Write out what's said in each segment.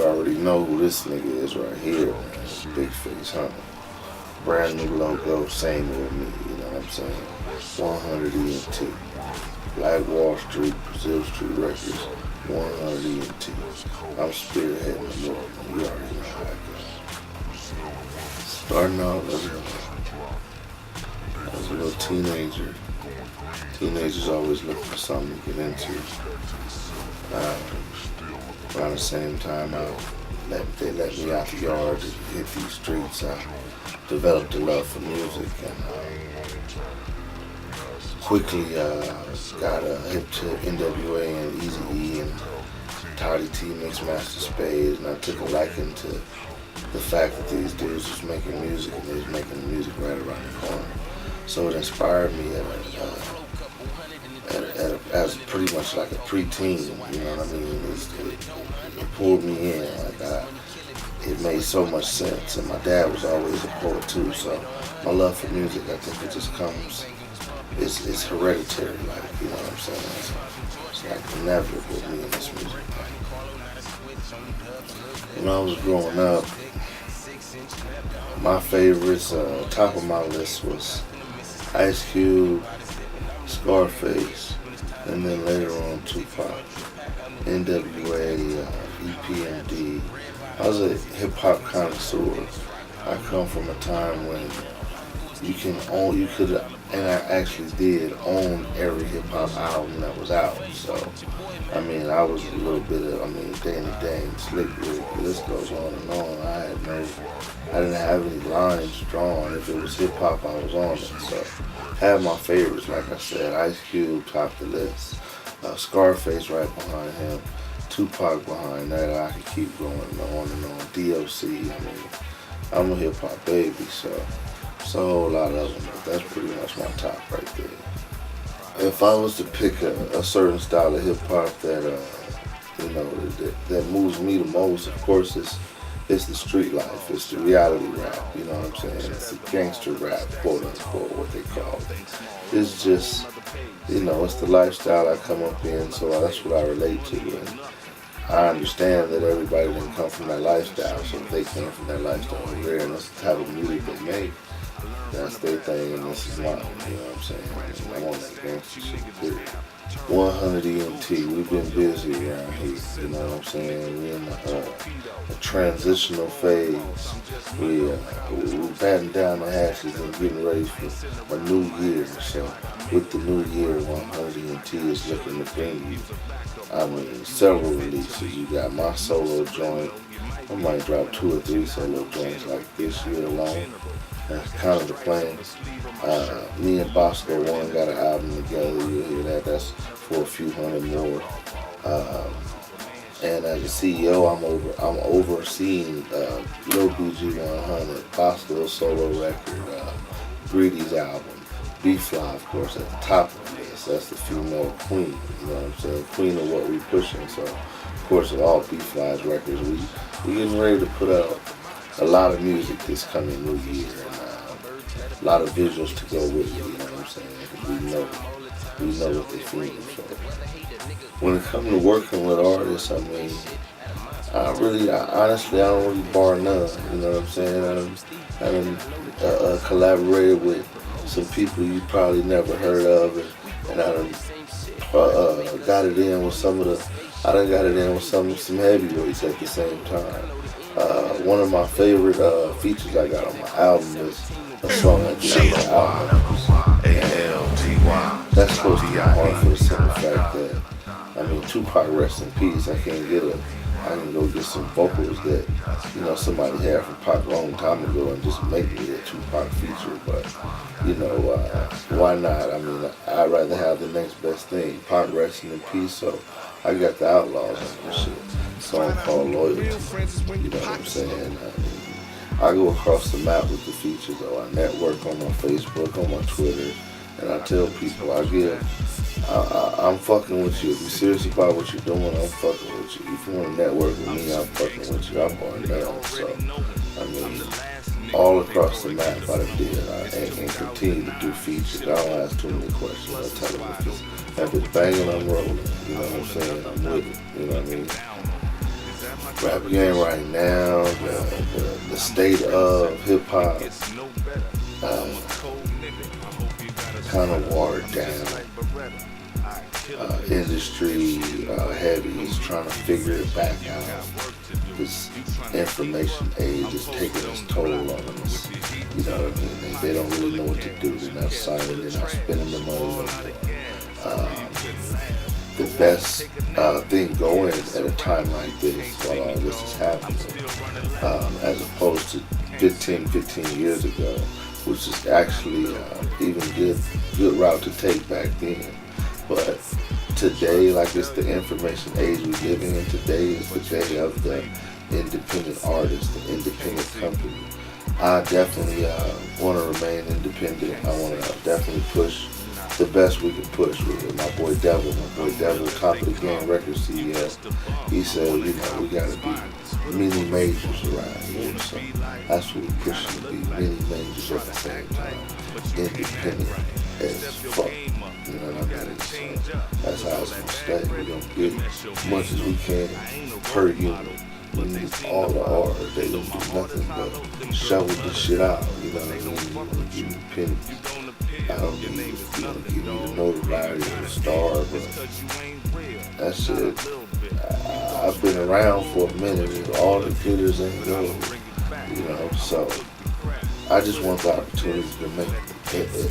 You already know who this nigga is right here, man. BIGFASE100. Brand new logo, same with me, you know what I'm saying? 100 ENT. Black Wall Street, Brazil Street Records, 100 ENT. I'm spearheading the movement, you already know how it goes. Starting out as a little teenager. Teenagers always looking for something to get into. Around the same time, they let me out the yard to hit these streets. I developed a love for music and quickly got hip to NWA and Eazy-E and Toddy T, Mixmaster Spades, and I took a liking to the fact that these dudes was making music and they was making music right around the corner. So it inspired me as pretty much like a preteen, you know what I mean? It pulled me in, it made so much sense, and my dad was always a poet too, so my love for music, I think it just comes, it's hereditary, like, you know what I'm saying? It's like inevitable with me in this music. When I was growing up, my favorites, top of my list was Ice Cube, Scarface, and then later on Tupac, NWA, EPMD. I was a hip-hop connoisseur. I come from a time when you could, and I actually did own every hip-hop album that was out. So, I mean, I was a little bit of, Danny Dang, Slick Rick, the list goes on and on. I didn't have any lines drawn. If it was hip-hop, I was on it. So, had my favorites, like I said. Ice Cube topped the list. Scarface right behind him. Tupac behind that. I could keep going on and on. DOC, I'm a hip-hop baby, so it's a whole lot of them, but that's pretty much my top right there. If I was to pick a certain style of hip-hop that, that moves me the most, of course, it's the street life, it's the reality rap, you know what I'm saying? It's the gangster rap, quote unquote, what they call it. It's just, it's the lifestyle I come up in, so that's what I relate to. And I understand that everybody didn't come from that lifestyle, so if they came from that lifestyle over there, and that's the type of music they make, that's their thing, and this is mine, you know what I'm saying? I'm on that gangster shit, period. 100 ENT, we've been busy around here, you know what I'm saying? We're in a transitional phase. We're batting down the hatches and getting ready for a new year. So with the new year, 100 ENT is looking to bring you, several releases. You got my solo joint. I might drop 2 or 3 solo joints like this year alone. That's kind of the plan. Me and Bosco One got an album together. You'll hear that. That's for a few hundred more. And as a CEO, I'm overseeing Lil BG100, Bosco's solo record, Greedy's album, B.F.L.Y, of course, at the top of this. That's the female queen. You know what I'm saying? Queen of what we're pushing. So, of course, with all B.F.L.Y's records, we getting ready to put out a lot of music this coming new year, and a lot of visuals to go with it, you know what I'm saying? We know what they're feeling. So when it comes to working with artists, honestly, I don't really bar none, you know what I'm saying? I collaborated with some people you probably never heard of, and I got it in with some heavyweights at the same time. One of my favorite features I got on my album is a song I did on my album. That's supposed to be hard for the simple fact that, Tupac rest in peace. I can go get some vocals that, somebody had from Pac a long time ago and just make me a Tupac feature, but, why not? I'd rather have the next best thing. Pac resting in peace, so I got the Outlaws on this shit. A song called Loyalty, you know what I'm saying? I go across the map with the features, though. I network on my Facebook, on my Twitter, and I tell people, I'm fucking with you. If you're serious about what you're doing, I'm fucking with you. If you want to network with me, I'm fucking with you. I'm going down. So, all across the map I did, and continue to do features. I don't ask too many questions. I tell them if it's banging, I'm rolling. You know what I'm saying? I'm with it. You know what I mean? rap game right now, the state of hip hop, kind of watered down. Industry heavies trying to figure it back out. This information age is taking its toll on us. You know what I mean? They don't really know what to do. They're not signing. They're not spending the money anymore. The best thing going at a time like this, while all this is happening, as opposed to 15 years ago, which is actually even good route to take back then. But today, like, it's the information age we live in. Today is the day of the independent artist, the independent company. I definitely want to remain independent. I want to definitely push the best we can push with it. My boy Devil, top of the game record CEO, he said, you know, we got to be mini majors around here. So that's what we're pushing to be, mini majors at the same time. Independent as fuck. You know what I mean? So that's how it's going to stay. We're going to get as much as we can per unit. We need all the art. They don't do nothing but shovel the shit out. You know what I mean? You want to give me pennies. I don't need you know, give me the notoriety of the star, but that shit, I've been around for a minute. All the glitters ain't gold. You know, so I just want the opportunity to make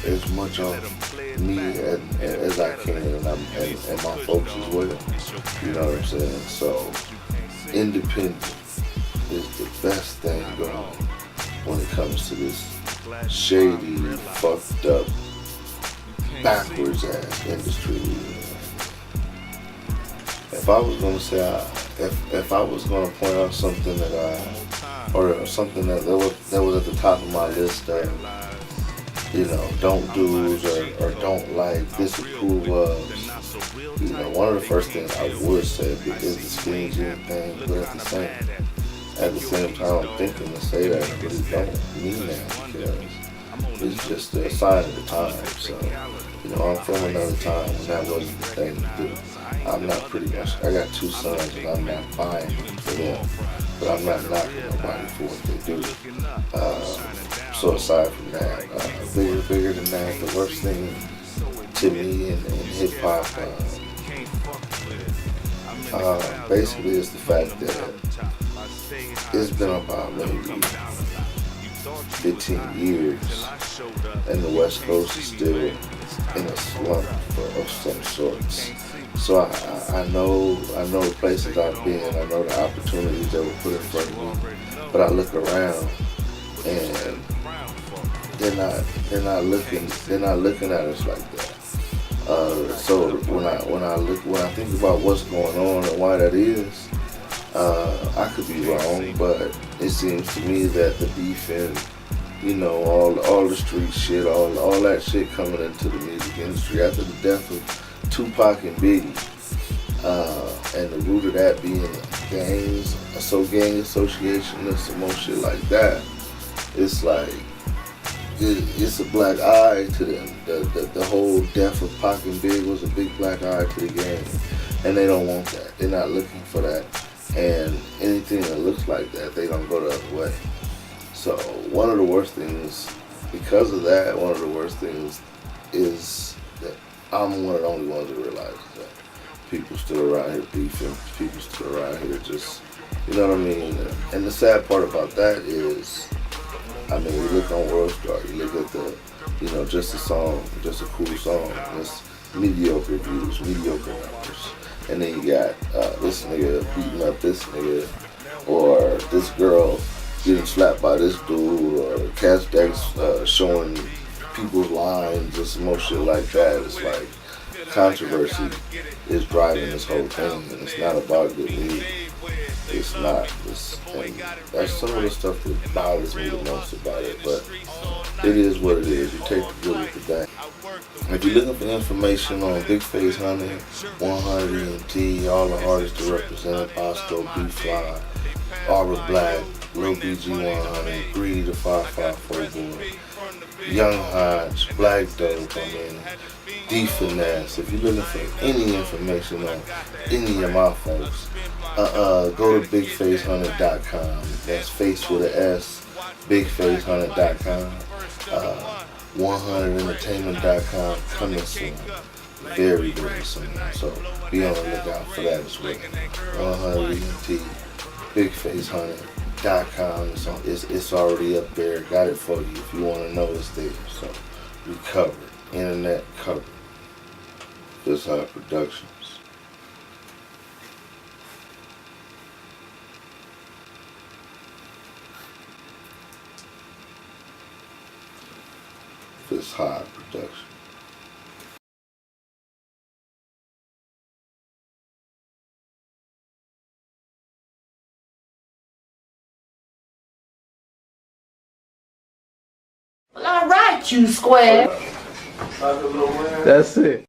as much on me as I can, and my folks as well. You know what I'm saying? So independence is the best thing going when it comes to this shady, fucked up, backwards ass industry. If I was gonna say, if I was gonna point out something or something that was at the top of my list of, you know, don't do's or don't like, disapprove of, you know, one of the first things I would say is the skinny jean thing, but at the same time, I'm thinking to say that I really don't mean that, because it's just a sign of the time. So, you know, I'm from another time when that wasn't the thing to do. I'm not pretty much, I got 2 sons and I'm not buying for them, but I'm not knocking nobody for what they do. So aside from that, bigger than that, the worst thing to me in hip hop basically is the fact that it's been about maybe 15 years and the West Coast is still in a slump of some sorts. So I know the places I've been, I know the opportunities that were put in front of me, but I look around and they're not looking at us like that. So when I think about what's going on and why that is, I could be wrong, but it seems to me that the beef and, you know, all the street shit, all that shit coming into the music industry after the death of Tupac and Biggie, and the root of that being gang association and some more shit like that. It's like it's a black eye to them. The whole death of Pac and Big was a big black eye to the game, and they don't want that. They're not looking for that, and anything that looks like that, they don't go the other way. So one of the worst things, because of that, one of the worst things is that I'm one of the only ones that realizes that people still around here beefing, people still around here just, you know what I mean? And the sad part about that is, I mean, you look on World Star, you look at the, you know, just a song, just a cool song, it's mediocre views, mediocre numbers. And then you got this nigga beating up this nigga, or this girl getting slapped by this dude, or Cash Dex showing people's lines, and some more shit like that. It's like controversy is driving this whole thing, and it's not about good music. It's not. And that's some of the stuff that bothers me the most about it, but it is what it is. You take the good with the bad. If you're looking for information on BIGFASE100, 100 EMT, all the artists that represent Bosco, B.F.L.Y, Arbor Black, Lil BG100, Greedy the 554 boy, Young Hodge, Black Dope, I mean, D-Finesse. If you're looking for any information on any of my folks, go to BIGFASE100.com. That's face with an S, BIGFASE100.com. 100entertainment.com coming soon. Very, very soon. So be on the lookout for that as well. 100ENT, BIGFASE100.com. It's already up there. Got it for you. If you want to know, it's there. So we covered. Internet covered. FistHigh Productions. FistHigh Production. All right, you square. That's it.